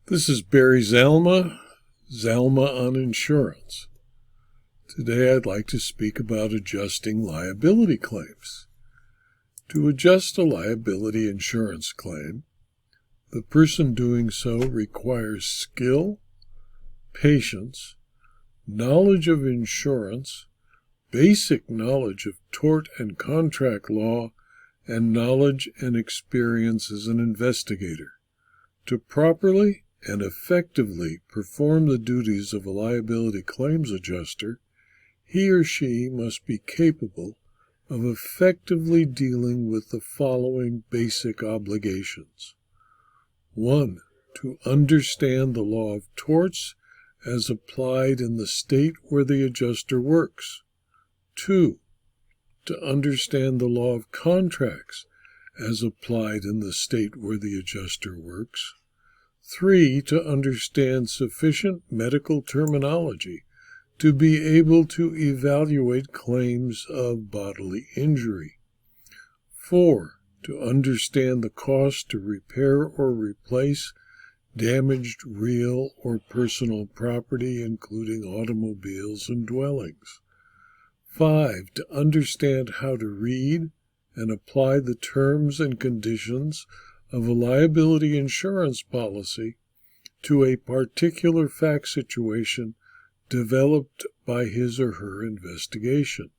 This is Barry Zalma on insurance. Today I'd like to speak about adjusting liability claims. To adjust a liability insurance claim, the person doing so requires skill, patience, knowledge of insurance, basic knowledge of tort and contract law, and knowledge and experience as an investigator. To properly and effectively perform the duties of a liability claims adjuster, he or she must be capable of effectively dealing with the following basic obligations. 1. To understand the law of torts as applied in the state where the adjuster works. 2. To understand the law of contracts as applied in the state where the adjuster works. 3. To understand sufficient medical terminology to be able to evaluate claims of bodily injury. 4. To understand the cost to repair or replace damaged real or personal property, including automobiles and dwellings. 5. To understand how to read and apply the terms and conditions of a liability insurance policy to a particular fact situation developed by his or her investigation.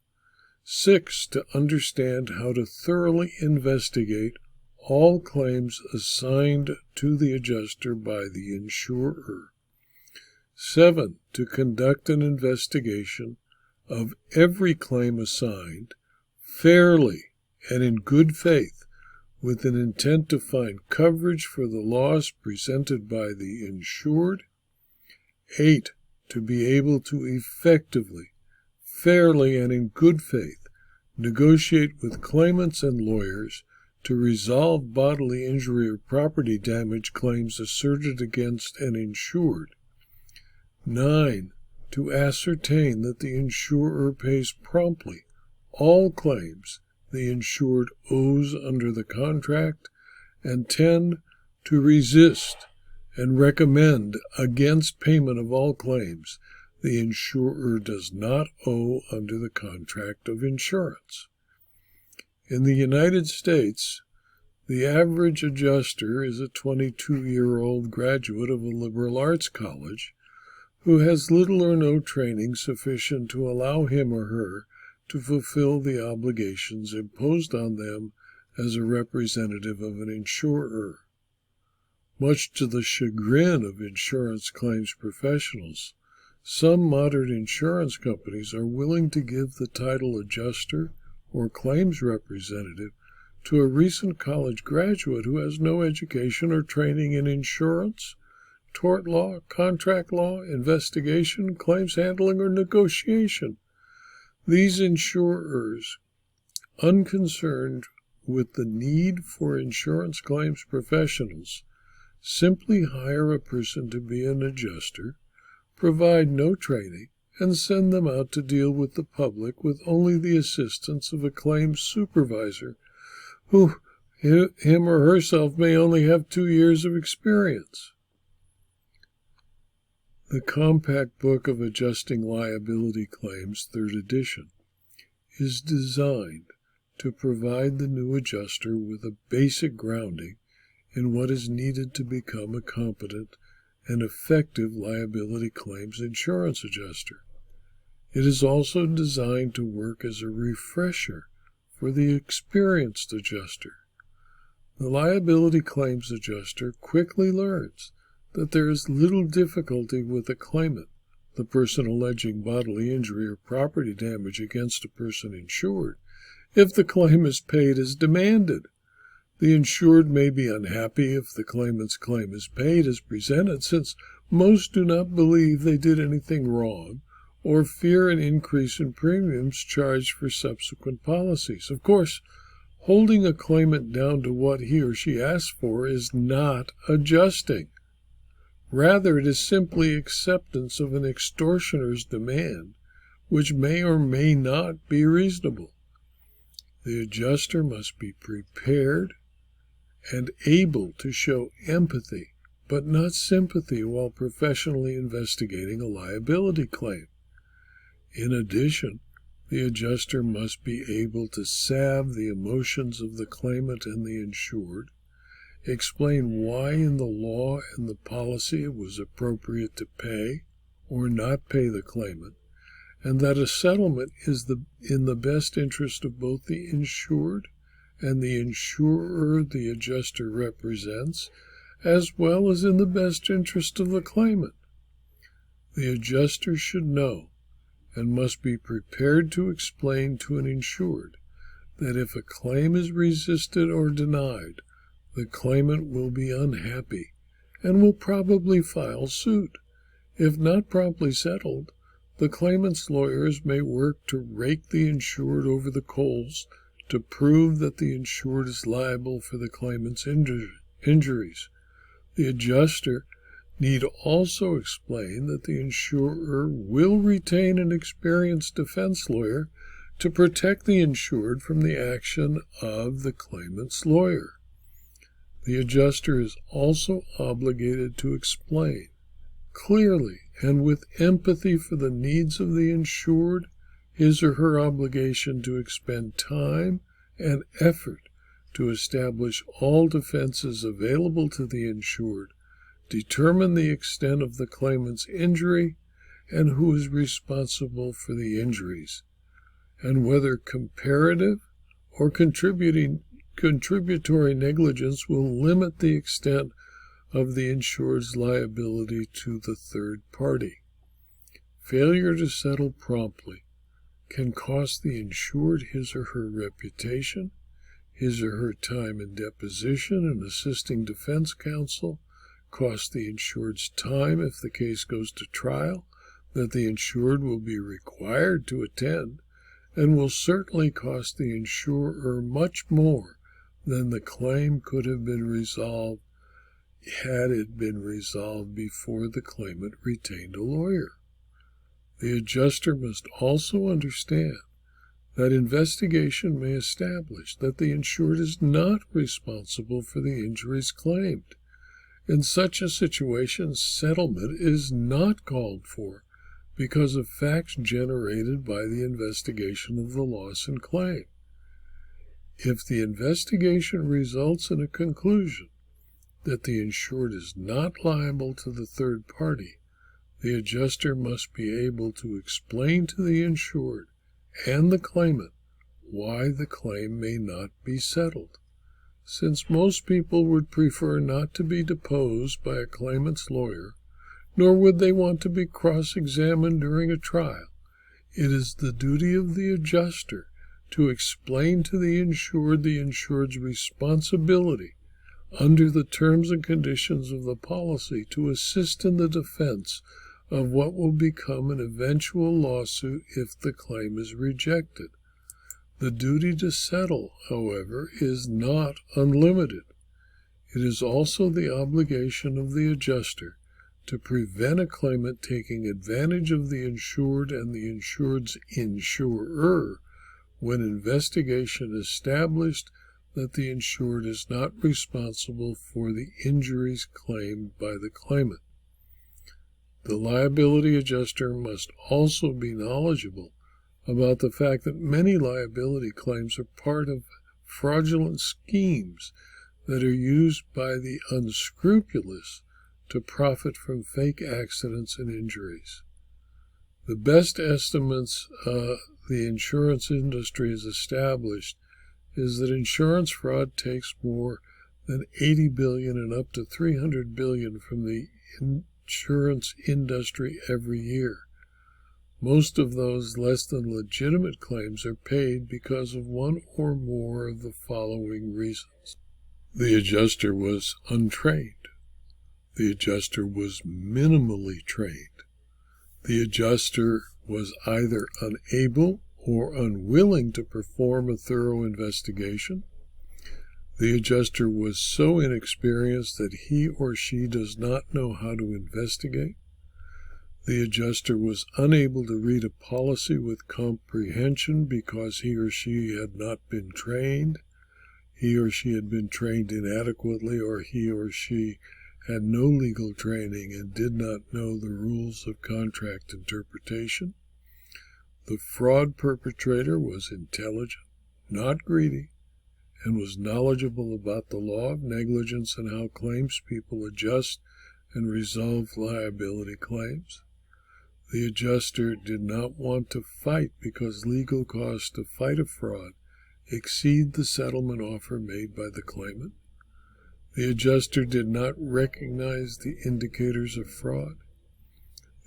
6. To understand how to thoroughly investigate all claims assigned to the adjuster by the insurer. 7. To conduct an investigation of every claim assigned fairly and in good faith, with an intent to find coverage for the loss presented by the insured. 8. To be able to effectively, fairly, and in good faith negotiate with claimants and lawyers to resolve bodily injury or property damage claims asserted against an insured. 9. To ascertain that the insurer pays promptly all claims the insured owes under the contract. And 10. To resist and recommend against payment of all claims the insurer does not owe under the contract of insurance. In the United States, the average adjuster is a 22-year-old graduate of a liberal arts college who has little or no training sufficient to allow him or her to fulfill the obligations imposed on them as a representative of an insurer. Much to the chagrin of insurance claims professionals, some modern insurance companies are willing to give the title adjuster or claims representative to a recent college graduate who has no education or training in insurance, tort law, contract law, investigation, claims handling, or negotiation. These insurers, unconcerned with the need for insurance claims professionals, simply hire a person to be an adjuster, provide no training, and send them out to deal with the public with only the assistance of a claims supervisor who, him or herself, may only have 2 years of experience. The Compact Book of Adjusting Liability Claims, 3rd edition, is designed to provide the new adjuster with a basic grounding in what is needed to become a competent and effective liability claims insurance adjuster. It is also designed to work as a refresher for the experienced adjuster. The liability claims adjuster quickly learns that there is little difficulty with a claimant, the person alleging bodily injury or property damage against a person insured, if the claim is paid as demanded. The insured may be unhappy if the claimant's claim is paid as presented, since most do not believe they did anything wrong or fear an increase in premiums charged for subsequent policies. Of course, holding a claimant down to what he or she asked for is not adjusting. Rather, it is simply acceptance of an extortioner's demand, which may or may not be reasonable. The adjuster must be prepared and able to show empathy but not sympathy while professionally investigating a liability claim. In addition, the adjuster must be able to salve the emotions of the claimant and the insured, explain why in the law and the policy it was appropriate to pay or not pay the claimant, and that a settlement is in the best interest of both the insured and the insurer the adjuster represents, as well as in the best interest of the claimant. The adjuster should know and must be prepared to explain to an insured that if a claim is resisted or denied, the claimant will be unhappy and will probably file suit. If not promptly settled, the claimant's lawyers may work to rake the insured over the coals to prove that the insured is liable for the claimant's injuries. The adjuster need also explain that the insurer will retain an experienced defense lawyer to protect the insured from the action of the claimant's lawyer. The adjuster is also obligated to explain clearly and with empathy for the needs of the insured his or her obligation to expend time and effort to establish all defenses available to the insured, determine the extent of the claimant's injury and who is responsible for the injuries, and whether comparative or contributory negligence will limit the extent of the insured's liability to the third party. Failure to settle promptly can cost the insured his or her reputation, his or her time in deposition and assisting defense counsel, cost the insured's time if the case goes to trial that the insured will be required to attend, and will certainly cost the insurer much more than the claim could have been resolved had it been resolved before the claimant retained a lawyer. The adjuster must also understand that investigation may establish that the insured is not responsible for the injuries claimed. In such a situation, settlement is not called for because of facts generated by the investigation of the loss and claim. If the investigation results in a conclusion that the insured is not liable to the third party, the adjuster must be able to explain to the insured and the claimant why the claim may not be settled. Since most people would prefer not to be deposed by a claimant's lawyer, nor would they want to be cross-examined during a trial, it is the duty of the adjuster to explain to the insured's responsibility under the terms and conditions of the policy to assist in the defense of what will become an eventual lawsuit if the claim is rejected. The duty to settle, however, is not unlimited. It is also the obligation of the adjuster to prevent a claimant taking advantage of the insured and the insured's insurer when investigation established that the insured is not responsible for the injuries claimed by the claimant. The liability adjuster must also be knowledgeable about the fact that many liability claims are part of fraudulent schemes that are used by the unscrupulous to profit from fake accidents and injuries. The best estimates the insurance industry has established is that insurance fraud takes more than $80 billion and up to $300 billion from the insurance industry every year. Most of those less than legitimate claims are paid because of one or more of the following reasons. The adjuster was untrained. The adjuster was minimally trained. The adjuster was either unable or unwilling to perform a thorough investigation. The adjuster was so inexperienced that he or she does not know how to investigate. The adjuster was unable to read a policy with comprehension because he or she had not been trained. He or she had been trained inadequately, or he or she had no legal training and did not know the rules of contract interpretation. The fraud perpetrator was intelligent, not greedy, and was knowledgeable about the law of negligence and how claims people adjust and resolve liability claims. The adjuster did not want to fight because legal costs to fight a fraud exceed the settlement offer made by the claimant. The adjuster did not recognize the indicators of fraud.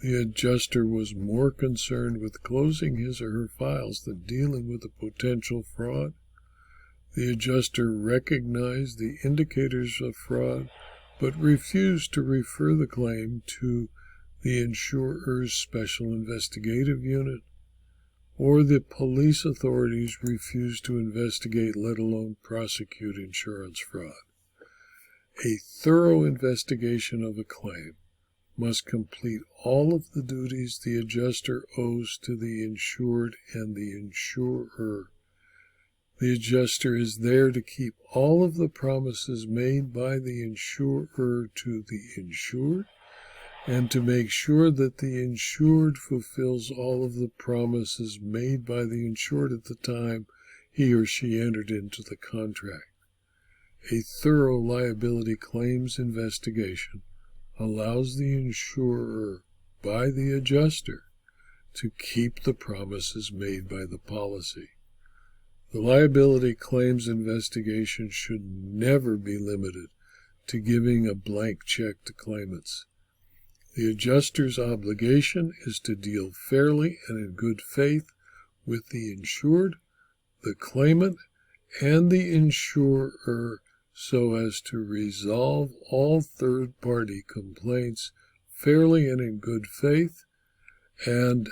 The adjuster was more concerned with closing his or her files than dealing with a potential fraud. The adjuster recognized the indicators of fraud, but refused to refer the claim to the insurer's special investigative unit, or the police authorities refused to investigate, let alone prosecute insurance fraud. A thorough investigation of a claim must complete all of the duties the adjuster owes to the insured and the insurer. The adjuster is there to keep all of the promises made by the insurer to the insured and to make sure that the insured fulfills all of the promises made by the insured at the time he or she entered into the contract. A thorough liability claims investigation allows the insurer by the adjuster to keep the promises made by the policy. The liability claims investigation should never be limited to giving a blank check to claimants. The adjuster's obligation is to deal fairly and in good faith with the insured, the claimant, and the insurer so as to resolve all third-party complaints fairly and in good faith and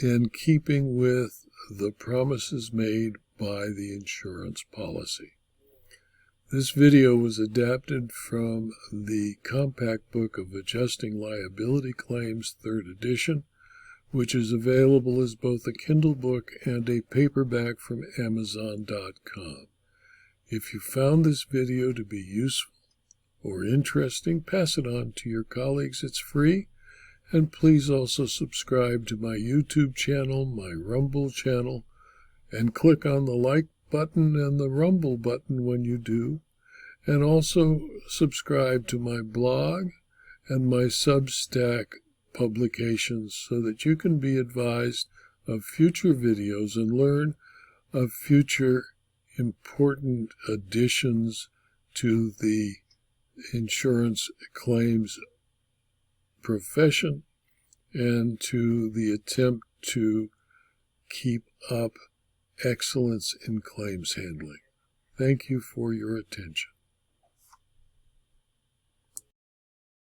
in keeping with the promises made by the insurance policy. This video was adapted from the compact book of Adjusting Liability Claims, 3rd edition, which is available as both a Kindle book and a paperback from Amazon.com. If you found this video to be useful or interesting, pass it on to your colleagues. It's free. And please also subscribe to my YouTube channel, my Rumble channel, and click on the like button and the Rumble button when you do. And also subscribe to my blog and my Substack publications so that you can be advised of future videos and learn of future important additions to the insurance claims profession and to the attempt to keep up excellence in claims handling. Thank you for your attention.